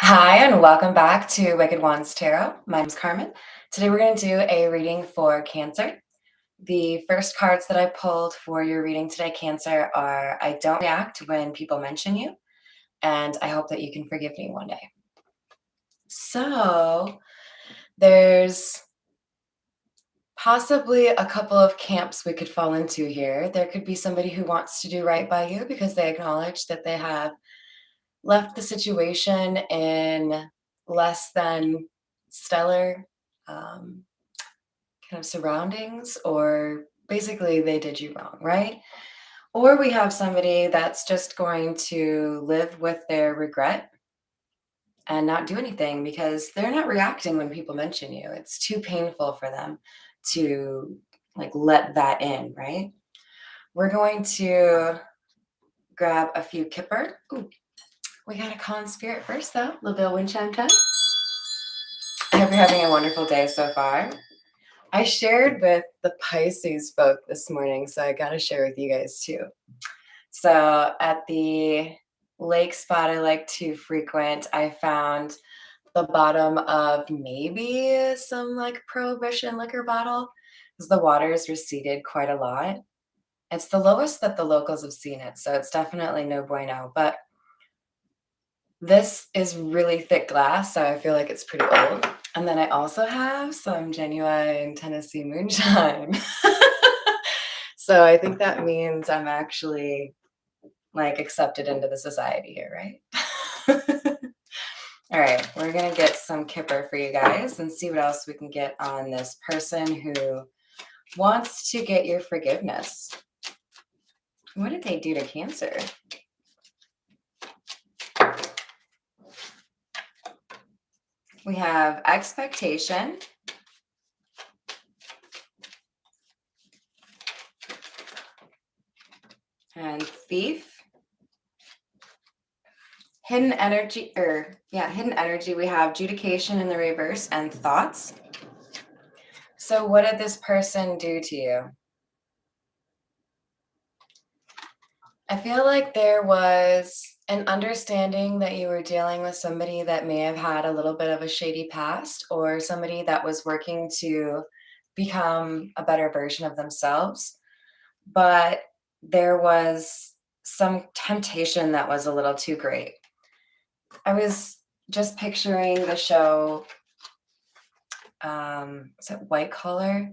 Hi, and welcome back to Wicked Wands Tarot. My name's Carmen. Today we're going to do a reading for Cancer. The first cards that I pulled for your reading today, Cancer, are I don't react when people mention you, and I hope that you can forgive me one day. So, there's possibly a couple of camps we could fall into here. There could be somebody who wants to do right by you because they acknowledge that they have left the situation in less than stellar um, kind of surroundings, or basically they did you wrong, right? Or we have somebody that's just going to live with their regret and not do anything because they're not reacting when people mention you. It's too painful for them to like let that in, right? We're going to grab a few kipper. Ooh, we got a con spirit first though, a little bit of wind chime time. I hope you're having a wonderful day so far. I shared with the Pisces folk this morning, so I got to share with you guys too. So at the lake spot I like to frequent, I found the bottom of maybe some like prohibition liquor bottle because the water's receded quite a lot. It's the lowest that the locals have seen it, so it's definitely no bueno. But this is really thick glass, so I feel like it's pretty old. And then I also have some genuine Tennessee moonshine. So I think that means I'm actually like accepted into the society here, right? All right, we're gonna get some kipper for you guys and see what else we can get on this person who wants to get your forgiveness. What did they do to Cancer? We have expectation, and thief. Hidden energy, hidden energy. We have judication in the reverse and thoughts. So what did this person do to you? I feel like there was an understanding that you were dealing with somebody that may have had a little bit of a shady past, or somebody that was working to become a better version of themselves. But there was some temptation that was a little too great. I was just picturing the show, is it White Collar?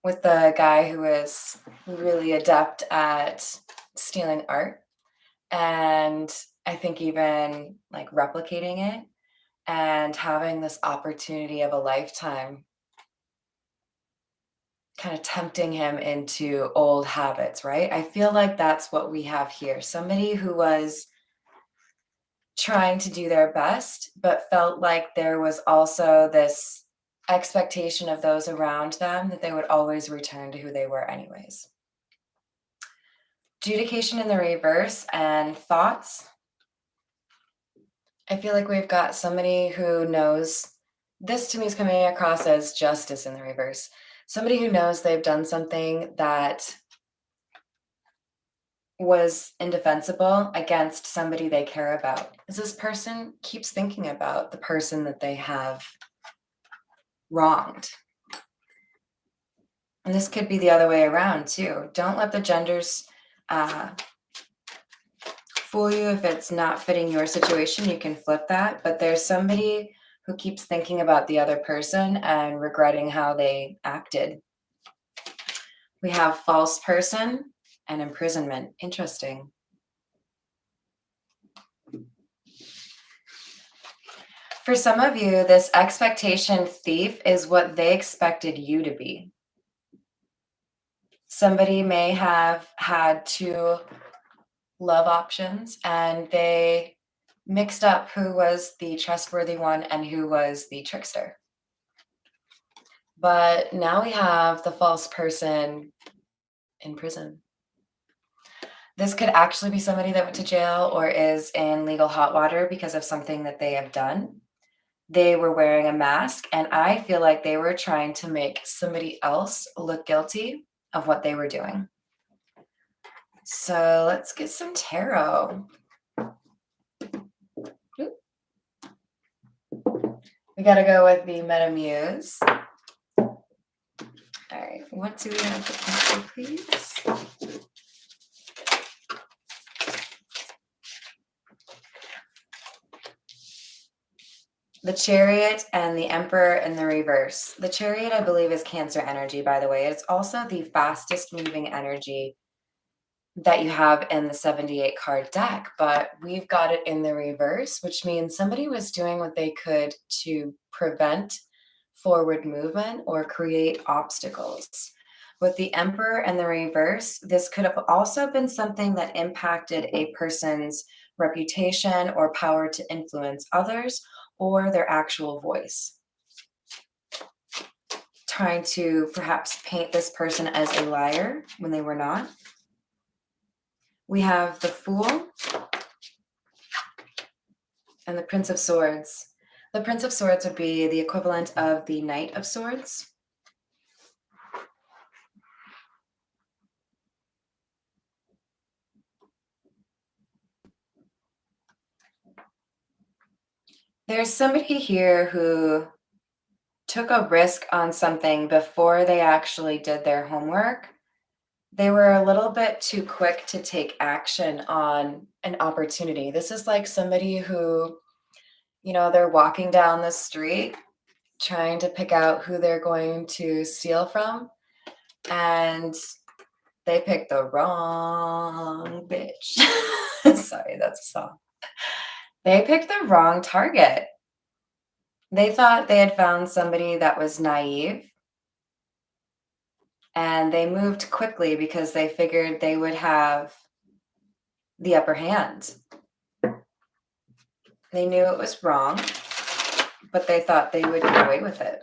With the guy who is really adept at stealing art. And I think even like replicating it and having this opportunity of a lifetime kind of tempting him into old habits, right? I feel like that's what we have here. Somebody who was trying to do their best, but felt like there was also this expectation of those around them that they would always return to who they were, anyways. Judication in the reverse and thoughts. I feel like we've got somebody who knows, this to me is coming across as justice in the reverse. Somebody who knows they've done something that was indefensible against somebody they care about. As this person keeps thinking about the person that they have wronged. And this could be the other way around too. Don't let the genders fool you. If it's not fitting your situation, you can flip that. But there's somebody who keeps thinking about the other person and regretting how they acted. We have false person and imprisonment. Interesting. For some of you, this expectation thief is what they expected you to be. Somebody may have had two love options and they mixed up who was the trustworthy one and who was the trickster. But now we have the false person in prison. This could actually be somebody that went to jail or is in legal hot water because of something that they have done. They were wearing a mask, and I feel like they were trying to make somebody else look guilty of what they were doing. So let's get some tarot. We gotta go with the Metamuse. All right, what do we have for pencil, please? The Chariot and the Emperor in the reverse. The Chariot, I believe, is Cancer energy, by the way. It's also the fastest moving energy that you have in the 78 card deck, but we've got it in the reverse, which means somebody was doing what they could to prevent forward movement or create obstacles. With the Emperor and the reverse, this could have also been something that impacted a person's reputation or power to influence others or their actual voice. Trying to perhaps paint this person as a liar when they were not. We have the Fool and the Prince of Swords. The Prince of Swords would be the equivalent of the Knight of Swords. There's somebody here who took a risk on something before they actually did their homework. They were a little bit too quick to take action on an opportunity. This is like somebody who, they're walking down the street trying to pick out who they're going to steal from, and they picked the wrong bitch. Sorry, that's a song. They picked the wrong target. They thought they had found somebody that was naive, and they moved quickly because they figured they would have the upper hand. They knew it was wrong, but they thought they would get away with it.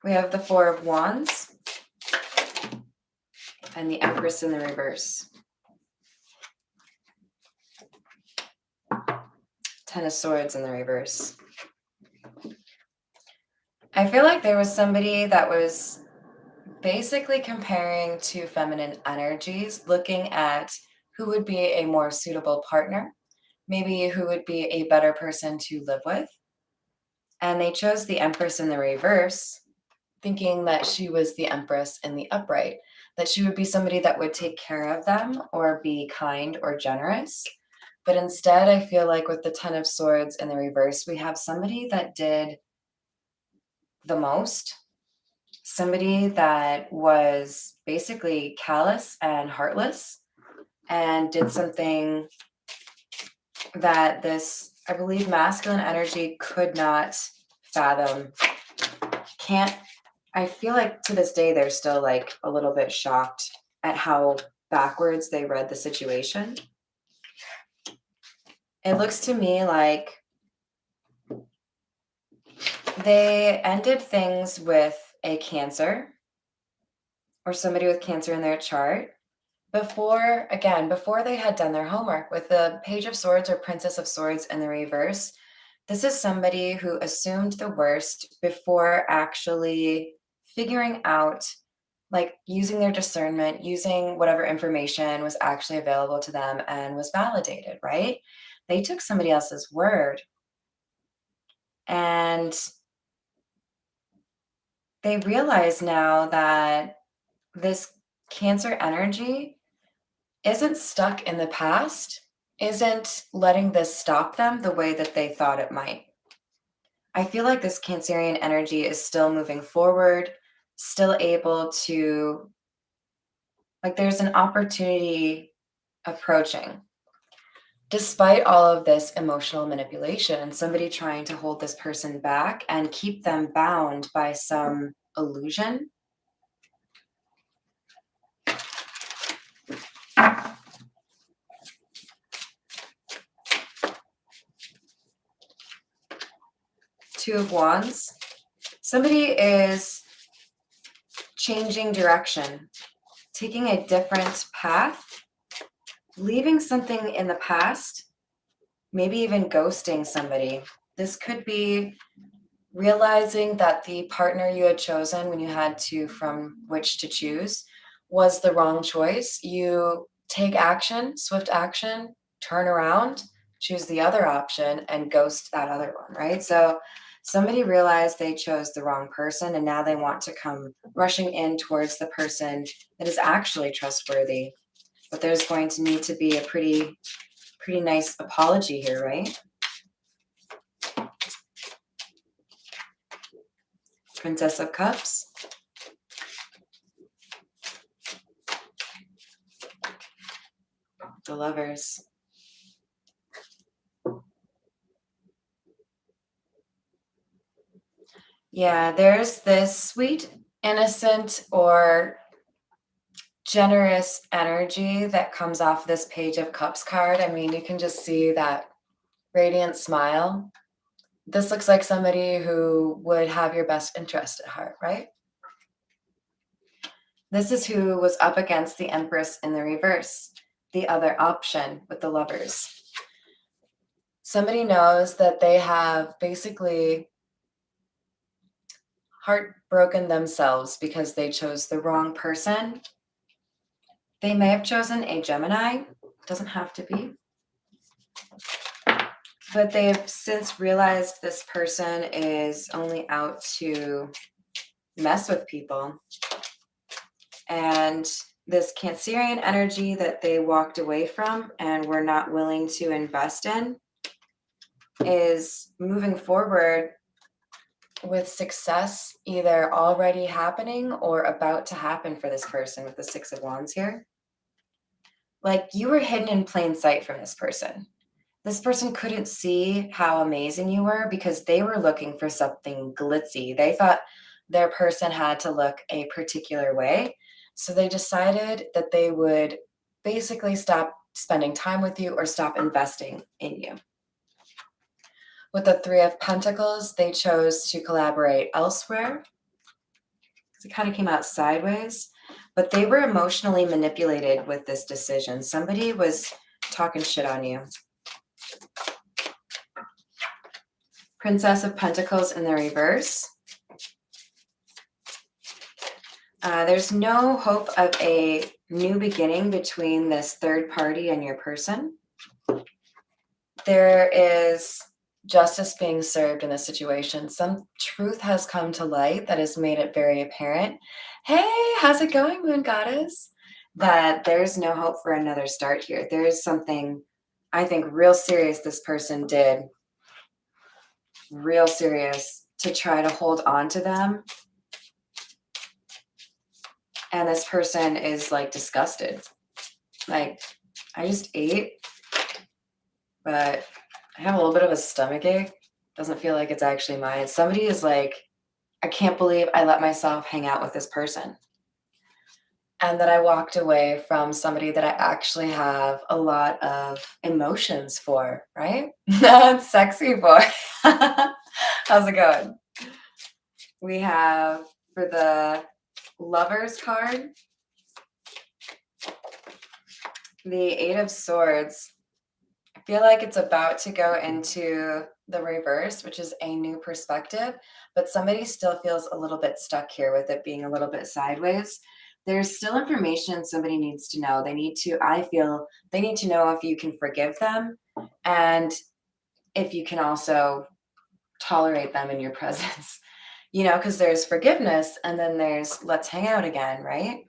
We have the Four of Wands and the Empress in the reverse. Ten of Swords in the reverse. I feel like there was somebody that was basically comparing two feminine energies, looking at who would be a more suitable partner, maybe who would be a better person to live with. And they chose the Empress in the reverse, thinking that she was the Empress in the upright, that she would be somebody that would take care of them or be kind or generous. But instead, I feel like with the Ten of Swords in the reverse, we have somebody that did the most, somebody that was basically callous and heartless and did something that this, I believe, masculine energy could not fathom. I feel like to this day, they're still like a little bit shocked at how backwards they read the situation. It looks to me like they ended things with a Cancer or somebody with Cancer in their chart before they had done their homework. With the Page of Swords or Princess of Swords in the reverse, this is somebody who assumed the worst before actually figuring out, like using their discernment, using whatever information was actually available to them and was validated, right? They took somebody else's word and they realize now that this Cancer energy isn't stuck in the past, isn't letting this stop them the way that they thought it might. I feel like this Cancerian energy is still moving forward, still able to, like, there's an opportunity approaching. Despite all of this emotional manipulation, somebody trying to hold this person back and keep them bound by some illusion. Two of Wands. Somebody is changing direction, taking a different path, leaving something in the past, maybe even ghosting somebody. This could be realizing that the partner you had chosen when you had to from which to choose was the wrong choice. You take action, swift action, turn around, choose the other option and ghost that other one, right? So somebody realized they chose the wrong person and now they want to come rushing in towards the person that is actually trustworthy. But there's going to need to be a pretty nice apology here, right? Princess of Cups. The Lovers. Yeah, there's this sweet, innocent, or generous energy that comes off this Page of Cups card. I mean, you can just see that radiant smile. This looks like somebody who would have your best interest at heart, right? This is who was up against the Empress in the reverse, the other option with the Lovers. Somebody knows that they have basically heartbroken themselves because they chose the wrong person. They may have chosen a Gemini, doesn't have to be. But they've since realized this person is only out to mess with people. And this Cancerian energy that they walked away from and were not willing to invest in is moving forward with success either already happening or about to happen for this person with the Six of Wands here. Like you were hidden in plain sight from this person. This person couldn't see how amazing you were because they were looking for something glitzy. They thought their person had to look a particular way. So they decided that they would basically stop spending time with you or stop investing in you. With the Three of Pentacles, they chose to collaborate elsewhere. It kind of came out sideways, but they were emotionally manipulated with this decision. Somebody was talking shit on you. Princess of Pentacles in the reverse. There's no hope of a new beginning between this third party and your person. There is justice being served in this situation. Some truth has come to light that has made it very apparent. Hey, how's it going, Moon Goddess? That there's no hope for another start here. There is something, I think, real serious this person did. Real serious to try to hold on to them. And this person is like disgusted. Like, I just ate, but I have a little bit of a stomach ache. Doesn't feel like it's actually mine. Somebody is like, I can't believe I let myself hang out with this person. And that I walked away from somebody that I actually have a lot of emotions for, right? That's sexy boy. How's it going? We have for the Lovers card, the Eight of Swords. I feel like it's about to go into the reverse, which is a new perspective, but somebody still feels a little bit stuck here with it being a little bit sideways. There's still information somebody needs to know. I feel they need to know if you can forgive them and if you can also tolerate them in your presence, because there's forgiveness and then there's let's hang out again, right?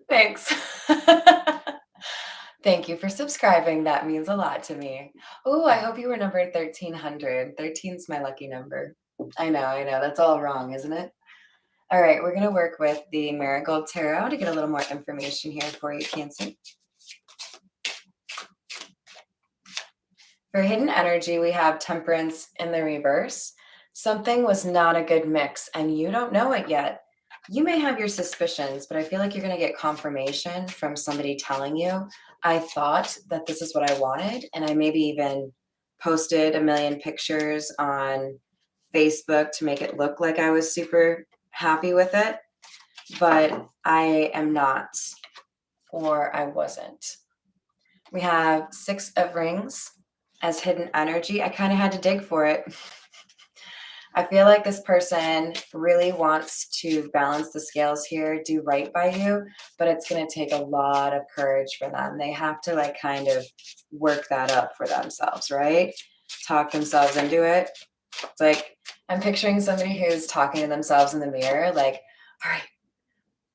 Thanks. Thank you for subscribing. That means a lot to me. Oh, I hope you were number 1300. 13's my lucky number. I know. That's all wrong, isn't it? All right, we're going to work with the Marigold Tarot to get a little more information here for you, Cancer. For hidden energy, we have Temperance in the reverse. Something was not a good mix, and you don't know it yet. You may have your suspicions, but I feel like you're going to get confirmation from somebody telling you, I thought that this is what I wanted, and I maybe even posted a million pictures on Facebook to make it look like I was super happy with it, but I am not, or I wasn't. We have Six of Rings as hidden energy. I kind of had to dig for it. I feel like this person really wants to balance the scales here, do right by you, but it's going to take a lot of courage for them. They have to like kind of work that up for themselves, right? Talk themselves into it. It's like I'm picturing somebody who's talking to themselves in the mirror, like, all right,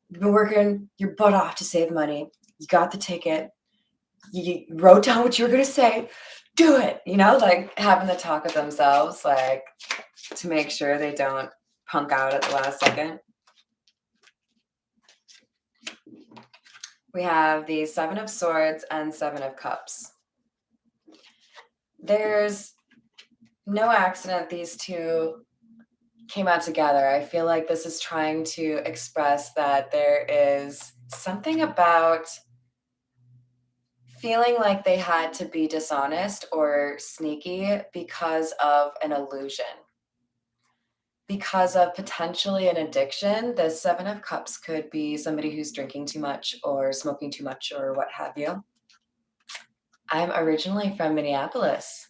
you've been working your butt off to save money. You got the ticket. You wrote down what you were going to say. Do it, like having the talk with themselves, like to make sure they don't punk out at the last second. We have the Seven of Swords and Seven of Cups. There's no accident these two came out together. I feel like this is trying to express that there is something about feeling like they had to be dishonest or sneaky because of an illusion. Because of potentially an addiction, the Seven of Cups could be somebody who's drinking too much or smoking too much or what have you. I'm originally from Minneapolis,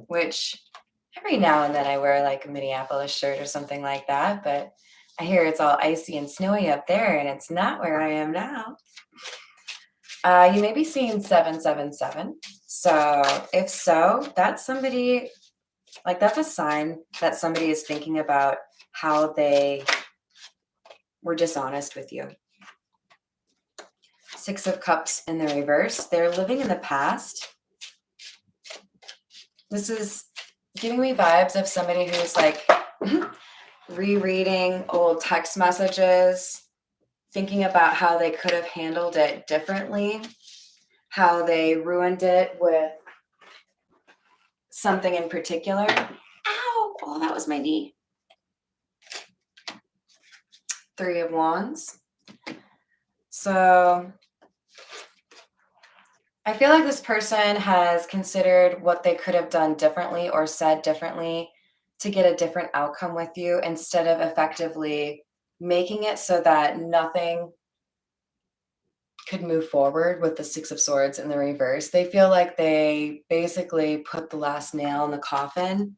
which every now and then I wear like a Minneapolis shirt or something like that, but I hear it's all icy and snowy up there, and it's not where I am now. You may be seeing 777. So if so, that's somebody, like that's a sign that somebody is thinking about how they were dishonest with you. Six of Cups in the reverse. They're living in the past. This is giving me vibes of somebody who's like rereading old text messages, thinking about how they could have handled it differently, how they ruined it with something in particular. Ow! Oh, that was my knee. Three of Wands. So I feel like this person has considered what they could have done differently or said differently to get a different outcome with you, instead of effectively making it so that nothing could move forward with the Six of Swords in the reverse. They feel like they basically put the last nail in the coffin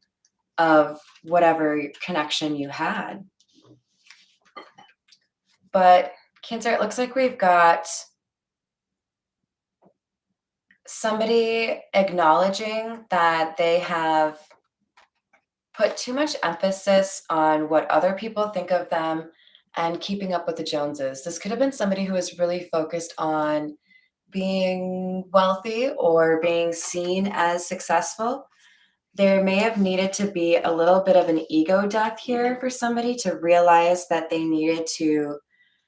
of whatever connection you had. But Cancer, it looks like we've got somebody acknowledging that they have put too much emphasis on what other people think of them and keeping up with the Joneses. This could have been somebody who was really focused on being wealthy or being seen as successful. There may have needed to be a little bit of an ego death here for somebody to realize that they needed to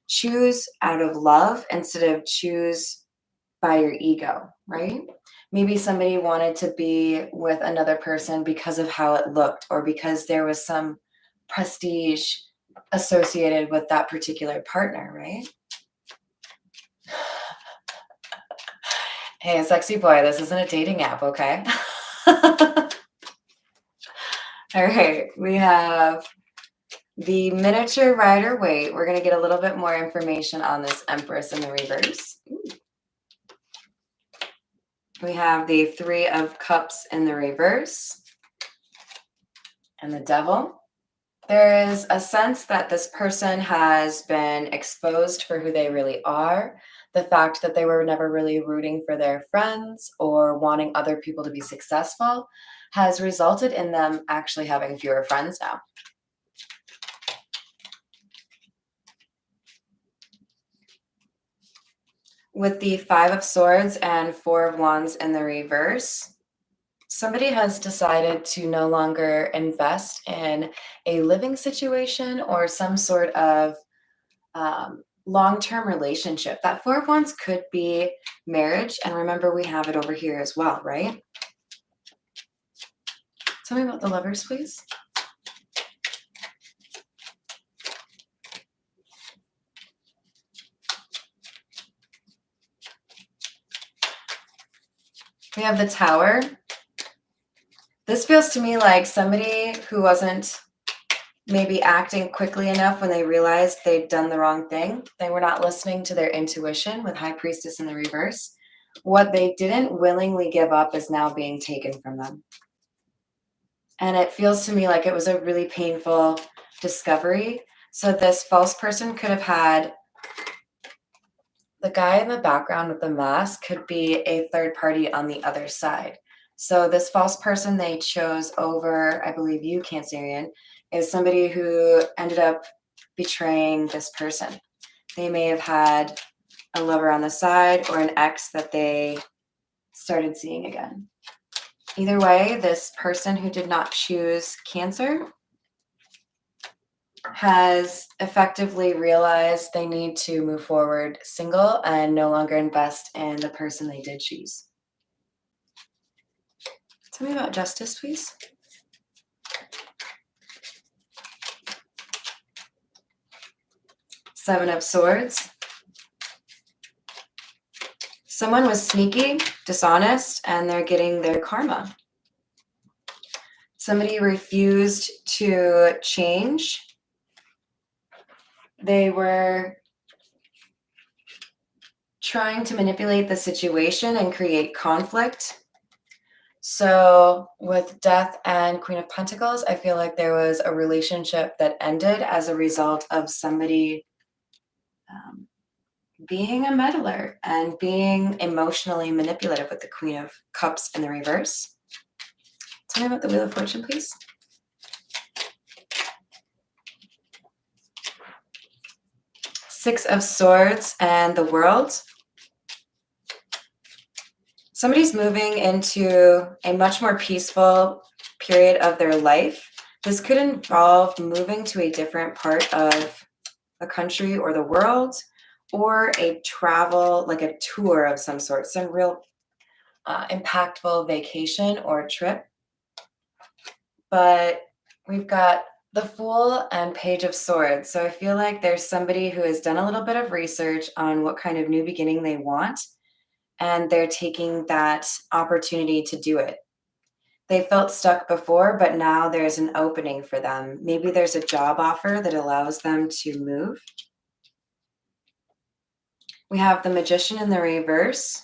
choose out of love instead of choose by your ego, right? Maybe somebody wanted to be with another person because of how it looked or because there was some prestige associated with that particular partner, right? Hey, sexy boy, this isn't a dating app, okay? All right, we have the miniature Rider-Waite. We're going to get a little bit more information on this Empress in the reverse. Ooh. We have the Three of Cups in the reverse and the Devil. There is a sense that this person has been exposed for who they really are. The fact that they were never really rooting for their friends or wanting other people to be successful has resulted in them actually having fewer friends now. With the Five of Swords and Four of Wands in the reverse, somebody has decided to no longer invest in a living situation or some sort of long-term relationship. That Four of Wands could be marriage, and remember we have it over here as well, right? Tell me about the Lovers, please. We have the Tower. This feels to me like somebody who wasn't maybe acting quickly enough when they realized they'd done the wrong thing. They were not listening to their intuition with High Priestess in the reverse. What they didn't willingly give up is now being taken from them. And it feels to me like it was a really painful discovery. So this false person could have had the guy in the background with the mask could be a third party on the other side. So this false person they chose over, I believe you, Cancerian, is somebody who ended up betraying this person. They may have had a lover on the side or an ex that they started seeing again. Either way, this person who did not choose Cancer has effectively realized they need to move forward single and no longer invest in the person they did choose. Tell me about justice, please. Seven of Swords. Someone was sneaky, dishonest, and they're getting their karma. Somebody refused to change. They were trying to manipulate the situation and create conflict. So with Death and Queen of Pentacles, I feel like there was a relationship that ended as a result of somebody being a meddler and being emotionally manipulative with the Queen of Cups in the reverse. Tell me about the Wheel of Fortune, please. Six of Swords and the World. Somebody's moving into a much more peaceful period of their life. This could involve moving to a different part of the country or the world, or a travel, like a tour of some sort, some real impactful vacation or trip. But we've got the Fool and Page of Swords. So I feel like there's somebody who has done a little bit of research on what kind of new beginning they want, and they're taking that opportunity to do it. They felt stuck before, but now there's an opening for them. Maybe there's a job offer that allows them to move. We have the Magician in the reverse.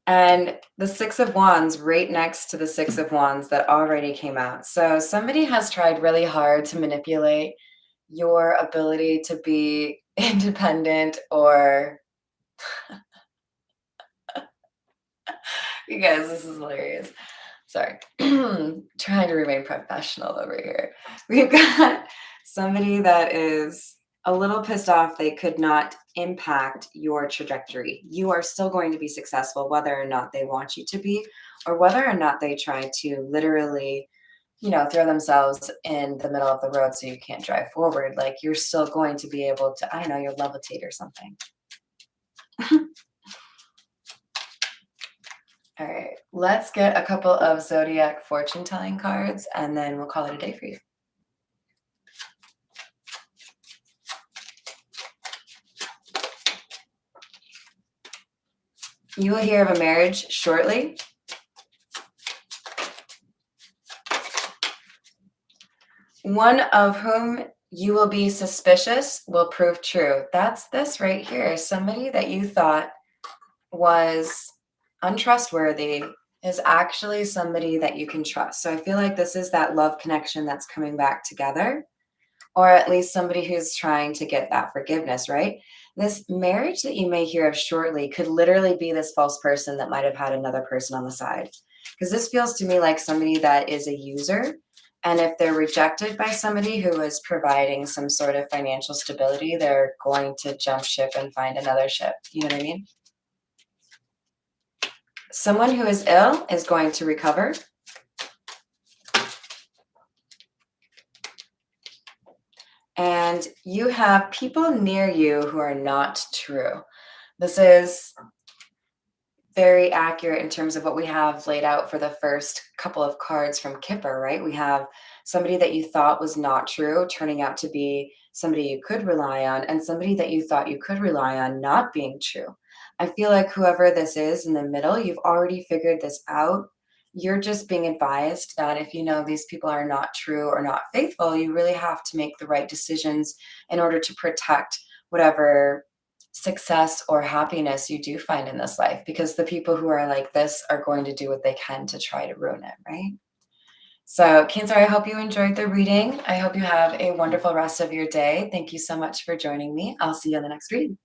And the Six of Wands right next to the Six of Wands that already came out. So somebody has tried really hard to manipulate your ability to be independent or you guys, this is hilarious. Sorry. Trying to remain professional over here. We've got somebody that is a little pissed off they could not impact your trajectory. You are still going to be successful whether or not they want you to be, or whether or not they try to literally, throw themselves in the middle of the road so you can't drive forward. Like you're still going to be able to, I don't know, you'll levitate or something. All right, let's get a couple of zodiac fortune telling cards and then we'll call it a day for you. You will hear of a marriage shortly. One of whom you will be suspicious will prove true. That's this right here. Somebody that you thought was untrustworthy is actually somebody that you can trust. So I feel like this is that love connection that's coming back together, or at least somebody who's trying to get that forgiveness, right? This marriage that you may hear of shortly could literally be this false person that might have had another person on the side. Because this feels to me like somebody that is a user. And if they're rejected by somebody who is providing some sort of financial stability, they're going to jump ship and find another ship. You know what I mean? Someone who is ill is going to recover. And you have people near you who are not true. This is very accurate in terms of what we have laid out for the first couple of cards from Kipper, right? We have somebody that you thought was not true turning out to be somebody you could rely on, and somebody that you thought you could rely on not being true. I feel like whoever this is in the middle, you've already figured this out. You're just being advised that if you know these people are not true or not faithful, you really have to make the right decisions in order to protect whatever success or happiness you do find in this life, because the people who are like this are going to do what they can to try to ruin it, right? So, Cancer, I hope you enjoyed the reading. I hope you have a wonderful rest of your day. Thank you so much for joining me. I'll see you in the next read.